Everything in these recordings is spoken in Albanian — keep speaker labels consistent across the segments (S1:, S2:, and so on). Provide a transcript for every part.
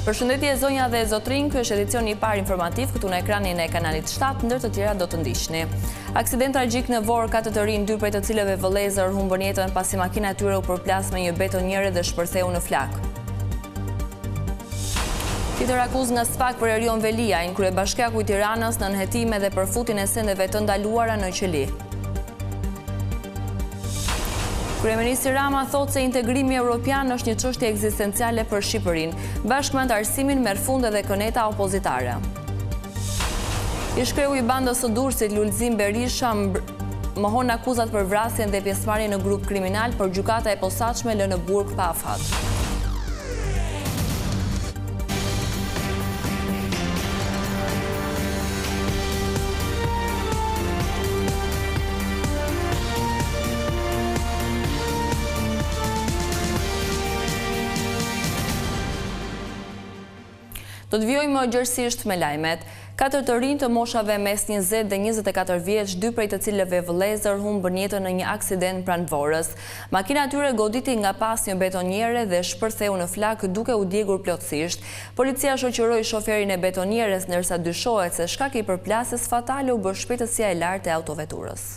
S1: Përshëndetje zonja dhe zotrinj, ky është edicioni i parë informativ këtu në ekranin e kanalit 7, ndër të tjera do të ndiqni. Aksident tragjik në Vor, 4 të rinj, 2 prej të cilëve vëllezër humbën jetën pasi makina e tyre u përplas me një betoniere dhe shpërtheu në flak. Tjetër akuzë nga SPAK për Erion Veliaj, kryebashkiaku i Tiranës në nënhetime dhe përfutjen e sendeve të ndaluara në Qeli. Kryeministri Rama thotë se integrimi evropian është një çështje ekzistenciale për Shqipërinë. Bashkë me antarësimin merr fund edhe këneta opozitare. Ish-kreu i bandës së Durrësit Lulzim Berisha mohon akuzat për vrasjen dhe pjesëmarrjen në grup kriminal, por gjykata e posaçme lë në burg pa afat. Do të vjojmë gjërësisht me lajmet. 4 të rinj të moshave mes 20 dhe 24 vjeç, 2 prej të cilëve vëllezër humbën jetën në një aksident pranë Vorës. Makina e tyre goditi nga pas një betoniere dhe shpërtheu në flak duke u djegur plotësisht. Policia shoqëroi shoferin e betonieres ndërsa dyshohet se shkaki i përplasjes fatale u bë shpejtësia e lartë e autoveturës.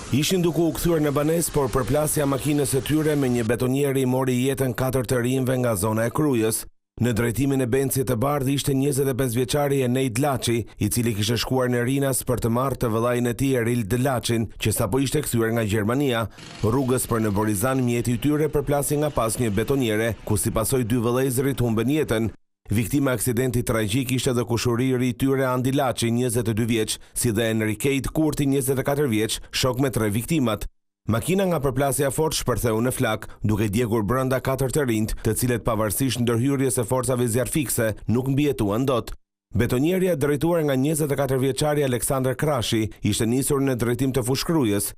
S2: Ishin duke u kthyer në banesë, por përplasja makinës së tyre me një betonier i mori jetën 4 të rinjve nga zona e Krujës. Në drejtimin e Bencit të Bardh ishte 25 vjeçari Enej Dlaçi, i cili kishte shkuar në Rinas për të marrë të vëllain e tij Eril Dlaçin, që sapo ishte kthyer nga Gjermania. Rrugës për në Borizan mjeti i tyre përplasi nga pas një betoniere, ku si pasoi 2 vëllezërit humbën jetën. Viktima e aksidentit tragjik ishte dhe kushuriri i tyre Andi Laçi, 22 vjeç, si dhe Enrikejt Kurti, 24 vjeç, shok me 3 viktimat. Makina nga përplasja fort shpërtheu në flak, duke djegur brenda 4 të rinjt, të cilët pavarësisht ndërhyrjes së forcave zjarfikse nuk mbijetuan dot. Betonierja drejtuar nga 24 vjeçari Aleksandër Krashi ishte nisur në drejtim të Fushkrujës.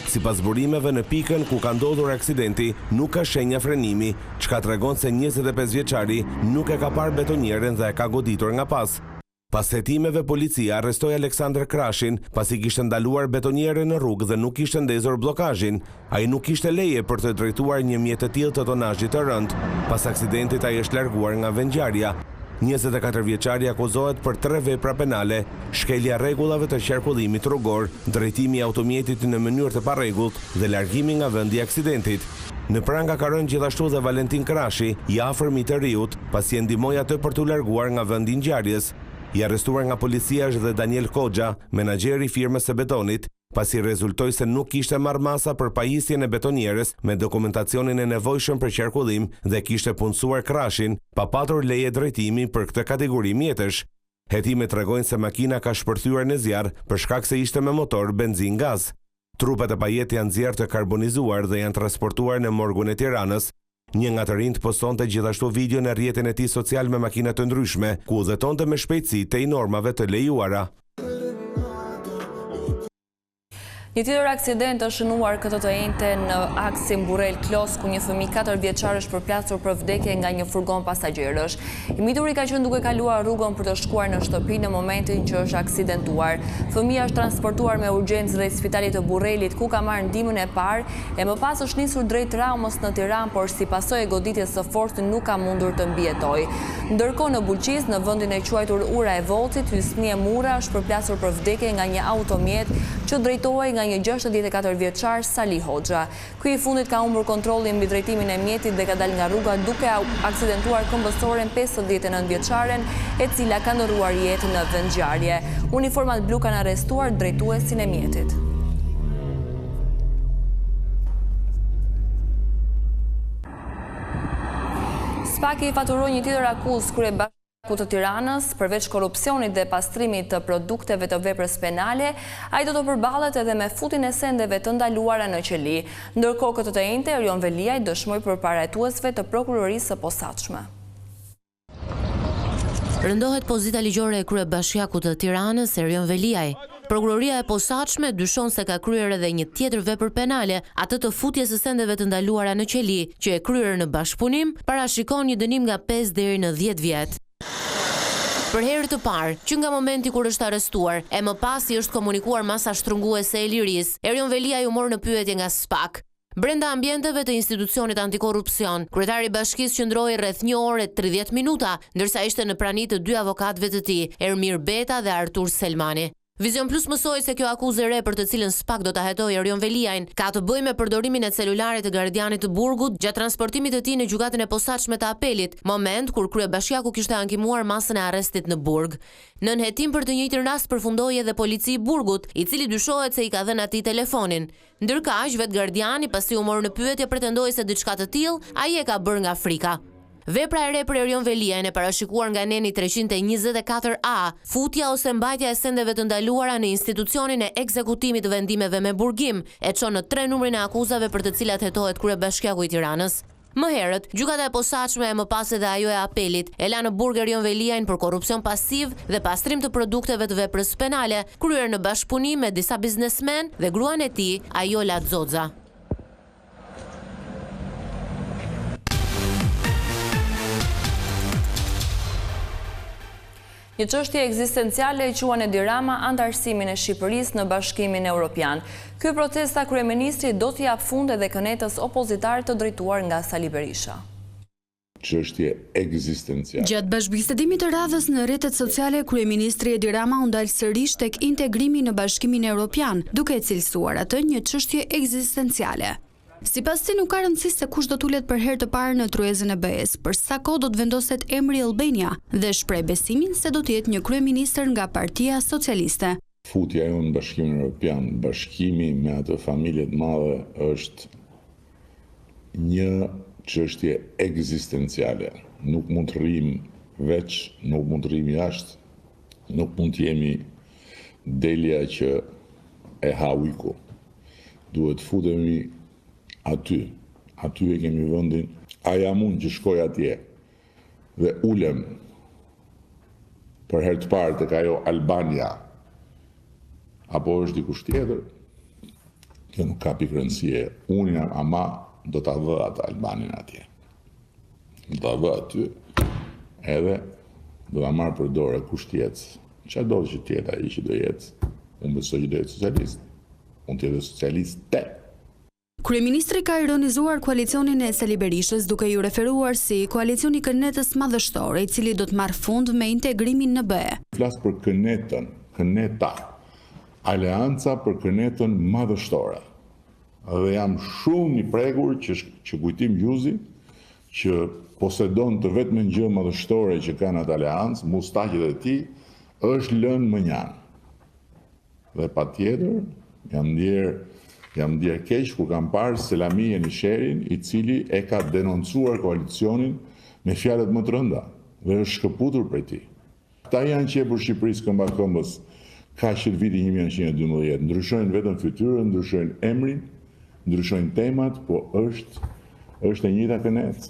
S2: Sipas burimeve në pikën ku ka ndodhur aksidenti, nuk ka shenja frenimi, çka tregon se 25 vjeçari nuk e ka parë betonieren dhe e ka goditur nga pas. Pas hetimeve, policia arrestoi Aleksandër Krashin pasi kishte ndaluar betonieren në rrugë dhe nuk kishte ndezur blokazhin. Ai nuk kishte leje për të drejtuar një mjet të tillë të tonazhit të rënd. Pas aksidentit ai është larguar nga vendngjarja. 24 vjeçari akuzohet për 3 vepra penale: shkelja rregullave të qarkullimit rrugor, drejtimi i automjetit në mënyrë të parregullt dhe largimi nga vendi i aksidentit. Në pranga ka rënë gjithashtu dhe Valentin Krashi, i afërm i të riut, pasi e ndihmoi atë për t'u larguar nga vendi i ngjarjes. I arrestuar nga policia është dhe Daniel Koxha, menaxheri i firmës së betonit, pasi rezultoi se nuk kishte marrë masa për pajisjen e betonieres me dokumentacionin e nevojshëm për qarkullim dhe kishte punësuar Krashin pa patur leje drejtimi për këtë kategori mjetësh. Hetimet tregojnë se makina ka shpërthyer në zjarr për shkak se ishte me motor benzin gaz. Trupat e pajet janë zjarr të karbonizuar dhe janë transportuar në morgun e Tiranës. Një nga të rinjt postonte gjithashtu video në rrjetin e tij social me makina të ndryshme, ku udhëtonte me shpejtësi tej normave të lejuara.
S1: Një tjetër aksident është shënuar këtë të njëjtë në aksin Burrel-Klos, ku një fëmijë 4 vjeçar është përplasur për vdekje nga një furgon pasagjerësh. I mituri ka qenë duke kaluar rrugën për të shkuar në shtëpi në momentin që është aksidentuar. Fëmia është transportuar me urgjencë drejt spitalit të Burrelit, ku ka marrë ndihmën e parë e më pas është nisur drejt traumës në Tiranë, por si pasojë e goditjes së fortë nuk ka mundur të mbijetojë. Ndërkohë në Bulqiz, në vendin e quajtur Ura e Volcit, Hysnie Mura është përplasur për vdekje nga një automjet që drejtohej nga një 64 vjeçar Sali Hoxha. Ky i fundit ka humbur kontrollin mbi drejtimin e mjetit dhe ka dalë nga rruga duke aksidentuar këmbësoren 59 vjeçaren, e cila ka ndërruar jetë në vendngjarje. Uniformat blu kanë arrestuar drejtuesin e mjetit. SPAK-i faturoi një tjetër akuzë kryebashkiaku të Tiranës, përveç korrupsionit dhe pastrimit të produkteve të veprës penale, ai do të përballet edhe me futjen e sendeve të ndaluara në Qeli. Ndërkohë këtë të njëjtë Erion Veliaj dëshmoi përpara hetuesve të prokurorisë së posaçme.
S3: Rëndohet pozita ligjore e kryebashkiakut të Tiranës, Erion Veliaj. Prokuroria e posaçme dyshon se ka kryer edhe një tjetër vepër penale, atë të futjes së sendeve të ndaluara në Qeli, që e kryer në bashkëpunim, parashikon një dënim nga 5 deri në 10 vjet. Për herë të parë, që nga momenti kur është arrestuar, e më pasi është komunikuar masa shtrënguese e lirisë, Erion Veliaj u mor në pyetje nga SPAK. Brenda ambienteve të institucionit antikorrupsion, kryetari i bashkisë qëndroi rreth 1 orë e 30 minuta, ndërsa ishte në prani të 2 avokatëve të tij, Ermir Beta dhe Artur Selmani. Vizion Plus mësoi se kjo akuzë e re për të cilën SPAK do ta hetojë Erion Veliajin ka të bëjë me përdorimin e celularit të gardianit të burgut gjatë transportimit të tij në gjykatën e posaçme të apelit, moment kur kryebashkiaku kishte ankimuar masën e arrestit në burg. Në nënhetim për të njëjtin rast përfundoi edhe polici i burgut, i cili dyshohet se i ka dhënë atij telefonin. Ndërkaq vetë gardiani, pasi u mor në pyetje, pretendoi se diçka të tillë ai e ka bërë nga frika. Vepra e re për Erion Veliajin e parashikuar nga neni 324A, futja ose mbajtja e sendeve të ndaluara në institucionin e ekzekutimit të vendimeve me burgim, e çon në 3 numrin e akuzave për të cilat hetohet kryebashkiaku i Tiranës. Më herët, gjykata e posaçme e më pas edhe ajo e apelit e la në burg Erion Veliajin për korrupsion pasiv dhe pastrim të produkteve të veprës penale, kryer në bashkëpunim me disa biznesmen dhe gruan e tij, Ajola Xoxa.
S1: Një çështje ekzistenciale e quan Edi Rama antarësimin e Shqipërisë në Bashkimin Evropian. Ky protesta kryeministri do t'i jap fund edhe kënetës opozitare të drejtuar nga Sali Berisha.
S4: Çështje ekzistenciale.
S5: Gjatë bashkëbisedimit të radhës në rrjetet sociale, kryeministri Edi Rama u ndal sërish tek integrimi në Bashkimin Evropian, duke cilësuar atë një çështje ekzistenciale. Sipas tij nuk ka rëndësi se kush do tulet për herë të parë në tryezën e BE-s, për sa kohë do të vendoset emri Albania dhe shpreh besimin se do të jetë një kryeministër nga Partia Socialiste.
S4: Futja e unë në Bashkimin Evropian, bashkimi me atë familje të madhe është një çështje ekzistenciale. Nuk mund të rrim veç, nuk mund të rrim jashtë, nuk mund të jemi delja që e ha ujku. Duhet futemi aty e kemi vendin, a jam unë që shkoj atje dhe ulem për herë të parë tek ajo Albania, apo është dikush tjetër, kjo nuk ka pikë rëndësie. Unë ama do ta vë atë Albanin atje. Do ta vë aty edhe do ta marr për dorë kush tjetër. Çfarë do të jetë ai që do jetë? Unë besoj që do jetë socialist. Unë të jetë socialiste.
S5: Kryeministri ka ironizuar koalicionin e Sali Berishës duke ju referuar si koalicioni kënetës madhështore, i cili do të marrë fund me integrimin në BE.
S4: Flas për kënetën, këneta, aleanca për kënetën madhështore. Dhe jam shumë i prekur që kujtim Gjuzi, që posedon të vetmen gjë madhështore që kanë atë aleancë, mustaqet e tij, është lënë më njanë. Dhe patjetër jam ndjer keq kur kam parë Selami Jenisherin, i cili e ka denoncuar koalicionin me fjalët më të rënda dhe është shkëputur prej tij. Ata janë qepur Shqipërisë këmba këmbës kaq që viti 1912. Ndryshojnë vetëm fytyrën, ndryshojnë emrin, ndryshojnë temat, po është e njëjta kënet.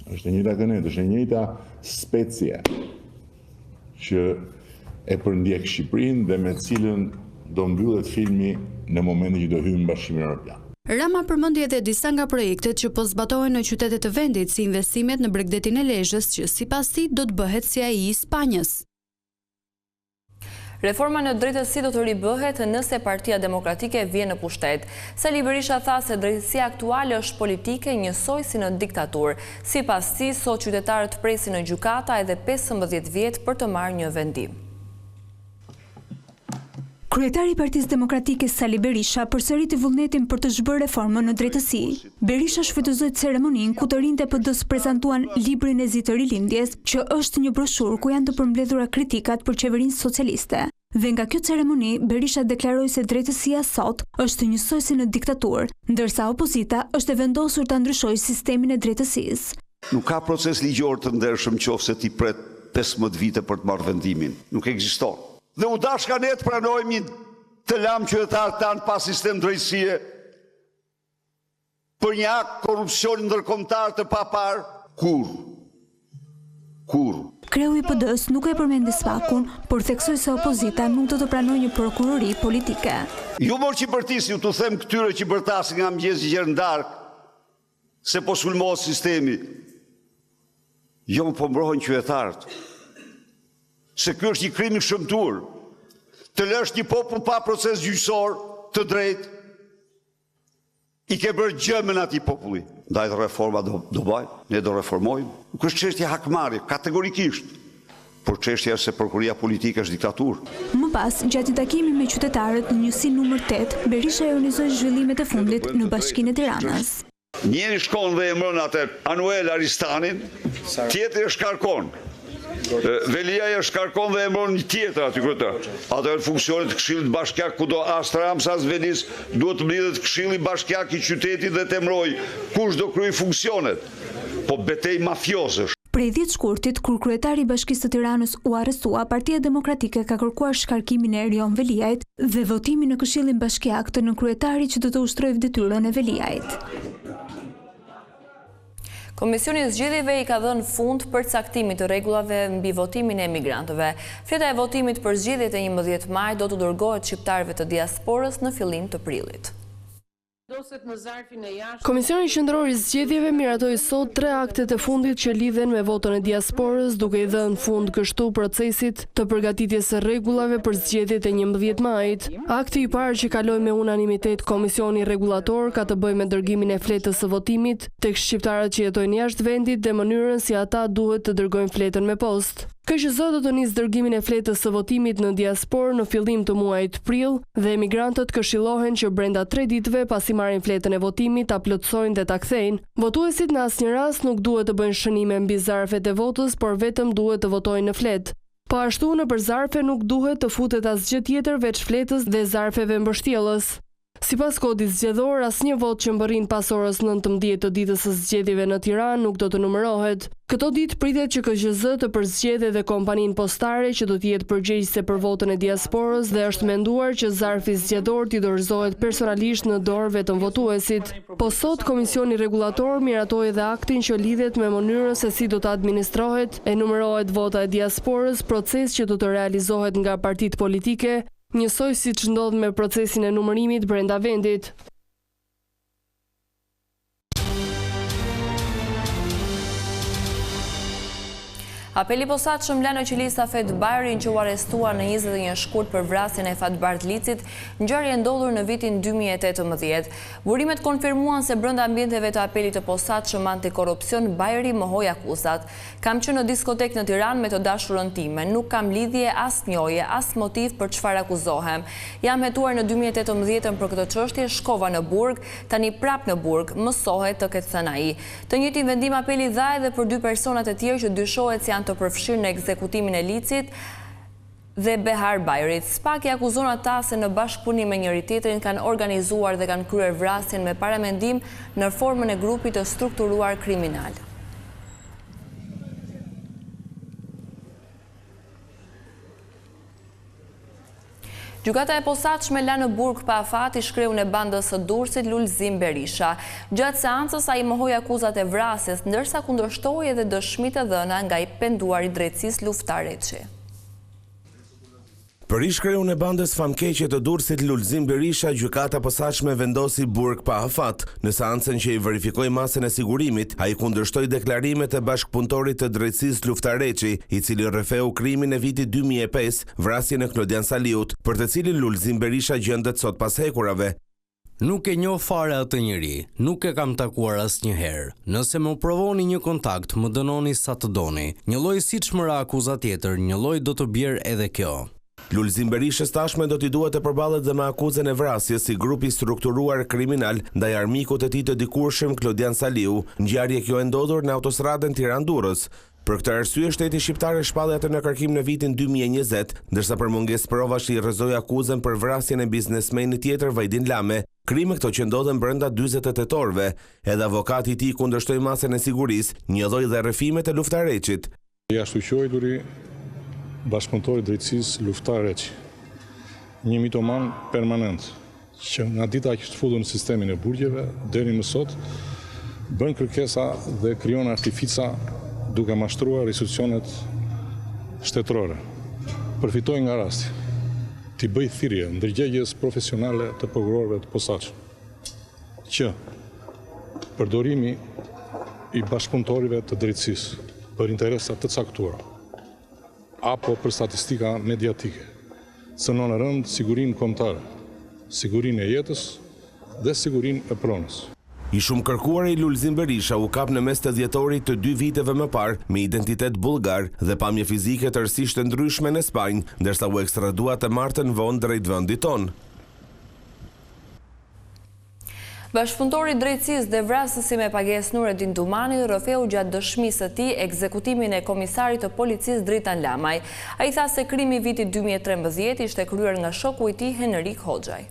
S4: Është e njëjta kënet, është e njëjta specie që e përndjek Shqipërinë dhe me cilën do mbyllet filmi në momentin që do hyjmë në Bashkimin Evropian.
S5: Rama përmendi edhe disa nga projektet që po zbatohen në qytetet të vendit, si investimet në Bregdetin e Lezhës, që sipas tij do të bëhet si ai i Spanjës.
S1: Reforma në drejtësi do të ribëhet nëse Partia Demokratike vjen në pushtet. Sali Berisha tha se drejtësia aktuale është politike, njësoj si në diktaturë. Sipas tij, sot qytetarët presin në gjykata edhe 15 vjet për të marrë një vendim.
S6: Kryetari i Partisë Demokratike Sali Berisha përsëriti vullnetin për të zhbërë reformën në drejtësi. Berisha shfrytëzoi ceremoninë ku të rinjtë e PD-s prezantuan librin e zi të rilindjes, që është një broshurë ku janë të përmbledhura kritikat për qeverinë socialiste. Dhe nga kjo ceremoni, Berisha deklaroi se drejtësia sot është njësoj si në diktaturë, ndërsa opozita është e vendosur ta ndryshojë sistemin e drejtësisë.
S7: Nuk ka proces ligjor të ndershëm qofse ti pret 15 vite për të marrë vendimin. Nuk ekziston. Dhe u dashka ne të pranojmë të lam qytetarët tanë pa sistem drejtësie për një akt korrupsioni ndërkombëtar të papar. Kur?
S6: Kreu i PD-s nuk e përmendi SPAK-un, por theksoi se opozita nuk do të pranojë një prokurori politike.
S7: Ju mor që bërtisi, ju të them këtyre që bërtasin nga mëngjesi gjerë ndark, se po sulmohet sistemi. Jo më po mbrohen qytetarët. Se kjo është një krim i shëmtuar, të lësh një popull pa proces gjyqësor të drejtë, I ke bërë gjëmën ati populli. Ndaj dhe reforma do bajnë, ne do reformojmë. Nuk është çështje hakmarrje, kategorikisht. Por çështja është se prokuria politike është diktaturë.
S6: Më pas, gjatë një takimi me qytetarët në njësinë numër 8, Berisha ironizoi zhvillimet e fundit në Bashkinë e Tiranës.
S7: Njëri shkon dhe e mërën atë Anuel Aristanin, tjetri e shkarkon. Velia e shkarkon dhe e mërën një tjetër aty këtë. Ato e në funksionet të Këshillit Bashkiak, ku do as Trams as Velis, duhet të mlidhet Këshilli Bashkiak i qytetit dhe të emroj kush do kryej funksionet. Po betej mafiozësh.
S6: Prej 10 shkurtit, kur kryetari i Bashkisë së Tiranës u arrestua, Partia Demokratike ka kërkuar shkarkimin e Erion Veliajt dhe votimin në Këshillin Bashkiak të nënkryetarit që do të ushtrojë detyrën e Veliajt.
S1: Komisioni i Zgjedhjeve i ka dhënë fund përcaktimit të rregullave mbi votimin e emigrantëve. Fleta e votimit për zgjedhjet e 11 maj do të dërgohet shqiptarëve të diasporës në fillim të prillit.
S8: Komisioni Qendror i Zgjedhjeve miratoi sot 3 aktet e fundit që lidhen me votën e diasporës, duke i dhënë fund kështu procesit të përgatitjes së rregullave për zgjedhjet e 11 majit. Akti i parë që kaloi me unanimitet Komisioni Rregullator ka të bëjë me dërgimin e fletës së votimit tek shqiptarët që jetojnë jashtë vendit dhe mënyrën si ata duhet të dërgojnë fletën me postë. KQZ do të nisë dërgimin e fletës së votimit në diasporë në fillim të muajit prill dhe emigrantët këshillohen që brenda 3 ditëve pasi marrin fletën e votimit ta plotësojnë dhe ta kthejnë. Votuesit në asnjë rast nuk duhet të bëjnë shënime mbi zarfet e votës, por vetëm duhet të votojnë në fletë. Po ashtu nëpër zarfe nuk duhet të futet asgjë tjetër veç fletës dhe zarfeve mbështjellës. Sipas kodit zgjedhor, asnjë vot që mbërrin pas orës 19 të ditës së zgjedhjeve në Tiranë nuk do të numërohet. Këto ditë pritet që KQZ të përzgjedhë edhe kompaninë postare që do të jetë përgjegjëse për votën e diasporës dhe është menduar që zarfi zgjedhor t'i dorëzohet personalisht në dorë vetëm votuesit. Po sot Komisioni Rregullator miratoi edhe aktin që lidhet me mënyrën se si do të administrohet e numërohet vota e diasporës, proces që do të realizohet nga partitë politike, njësoj si që ndodh me procesin e numërimit brenda vendit.
S1: Apeli posaçëm Lano Qelisa Fat Bajrin që u arrestua në 21 shkurt për vrasjen e Fat Bartlicit, ngjarje ndodhur në vitin 2018. Burimet konfirmuan se brenda ambienteve të apelit të posaçëm antikorrupsion Bajri mohoi akuzat. Kam qenë në diskotek në Tiranë me të dashurën time, nuk kam lidhje as njohje, as motiv për çfarë akuzohem. Jam hetuar në 2018 për këtë çështje, shkova në burg, tani prap në burg, mësohet të ketë thënë ai. Të njëjtin vendim apeli dha edhe për 2 personat e tjerë që dyshohet se janë të përfshirë në ekzekutimin e Licit dhe Behar Bajrit. SPAK i akuzon ata se në bashkëpunim me njëri tjetrin kanë organizuar dhe kanë kryer vrasjen me paramendim në formën e grupit të strukturuar kriminal. Gjykata e posaçme la në burg pa afat i shkreun e bandës së Durrësit Lulzim Berisha. Gjatë seancës ai mohoi akuzat e vrasjes, ndërsa kundërshtoi edhe dëshmitë e dhëna nga i penduari drejtësisë Luftar Reçi.
S2: Për ish-kreun e bandës famkeqe të Durrësit Lulzim Berisha, gjykata posaçme vendosi burg pa afat. Në seancën që i verifikoi masën e sigurimit, ai kundërshtoi deklarimet e bashkëpunëtorit të drejtësisë Luftar Reçi, i cili rrefeu krimin e vitit 2005, vrasjen e Klodian Saliut, për të cilin Lulzim Berisha gjendet sot pas hekurave.
S9: Nuk e njoh fare atë njeri, nuk e kam takuar asnjëherë. Nëse më provoni një kontakt, më dënoni sa të doni. Një lloj siç më ra akuza tjetër, një lloj do të bjerë edhe kjo.
S2: Lulzim Berishës tashme do t'i duhet të përballet dhe me akuzën e vrasjes si grupi strukturuar kriminal ndaj armikut të tij të dikurshëm Klodian Saliu, ngjarje kjo e ndodhur në autostradën Tiranë-Durrës. Për këtë arsye shteti shqiptar e shpalli atë në kërkim në vitin 2020, ndërsa për mungesë provash i rrezoi akuzën për vrasjen e biznesmenit tjetër Vajdin Lame. Krime këto që ndodhen brenda 48 orëve. Edhe avokati i tij kundërshtoi masën e sigurisë, një lloj dhe rrëfimet e Luftar Reçit.
S10: Jashtë quajturi bashkëpunëtori drejtësisë Luftar Reçi, një mitoman permanent, që nga dita që është futur në sistemin e burgjeve, deri më sot, bën kërkesa dhe krijon artifica duke mashtruar institucionet shtetërore. Përfitoj nga rasti, t'i bëj thirrje ndërgjegjes profesionale të prokurorëve të posaçëm, që përdorimi i bashkëpunëtorëve të drejtësisë për interesa të caktuara apo për statistika mediatike, cënon në rënd sigurinë kombëtare, sigurinë e jetës dhe sigurinë e pronës.
S2: I shumë kërkuar i Lulzim Berisha u kap në mes të dhjetorit të 2 viteve më parë me identitet bullgar dhe pamje fizike tërësisht të ndryshme në Spanjë, ndërsa u ekstradua të martën vonë drejt vendit tonë.
S1: Bashkëpunëtori i drejtësisë dhe vrasësi me pagesë Nureddin Dumani rrëfeu gjatë dëshmisë së tij ekzekutimin e komisarit të policisë Dritan Lamaj. Ai tha se krimi i vitit 2013 ishte kryer nga shoku i tij Henrik Hoxhaj.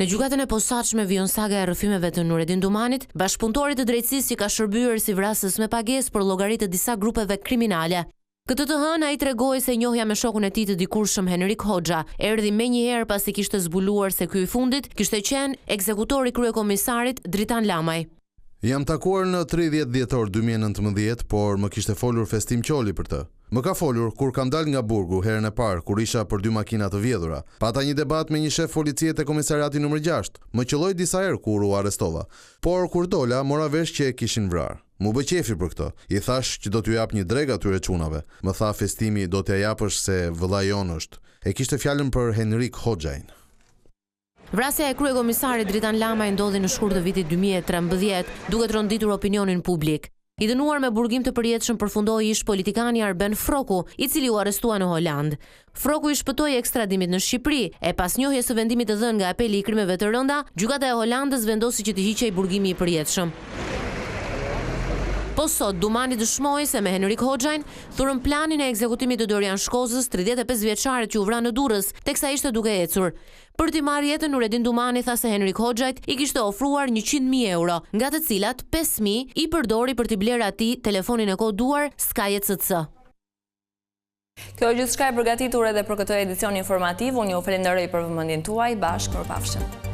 S3: Në gjykatën e posaçme vijon saga e rrëfimeve të Nureddin Dumanit, bashkëpunëtori të drejtësisë i ka shërbyer si vrasës me pagesë për llogari të disa grupeve kriminale. Këtë të hënë ai tregoi se njohja me shokun e tij të dikurshëm Henrik Hoxha erdhi menjëherë pasi kishte zbuluar se ky i fundit kishte qenë ekzekutori kryekomisarit Dritan Lamaj.
S11: Jam takuar në 30 dhjetor 2019, por më kishte folur Festim Qoli për të. Më ka folur kur kam dal nga burgu herën e parë kur isha për 2 makina të vjedhura. Pata një debat me një shef policie te komisariati numër 6. Më qelloi disa herë kur u arrestova. Por kur dola, mora vesh që e kishin vrarë. Mu bë qefi për këtë. I thash që do t'ju jap një dreg atyre çunave. Më tha Festimi do t'ja japësh se vëllai jon është. E kishte fjalën për Henrik Hoxhajn.
S3: Vrasja e kryekomisarit Dritan Lamaj ndodhi në shkurt të vitit 2013, duke tronditur opinionin publik. I dënuar me burgim të përjetshëm përfundoi ish politikani Arben Froku, i cili u arrestua në Holand. Froku i shpëtoi ekstradimit në Shqipëri, e pas njohjes së vendimit të dhënë nga apeli i krimeve të rënda, gjykata e Holandës vendosi që të hiqej burgimi i përjetshëm. Po sot, Dumani dëshmoi se me Henrik Hoxhajn thurën planin e ekzekutimit të Dorian Shkozës, 35 vjeçarit që u vra në Durrës, teksa ishte duke ecur. Për t'i marrë jetën, Nureddin Dumani tha se Henrik Hoxhajt i kishte ofruar 100.000 euro, nga të cilat 5.000 i përdori për t'i blerë atij telefonin e koduar Sky ECC.
S1: Kjo gjithçka e përgatitur edhe për këtë edicion informativ. Unë ju falenderoj për vëmendjen tuaj. Bashkë, mirupafshim.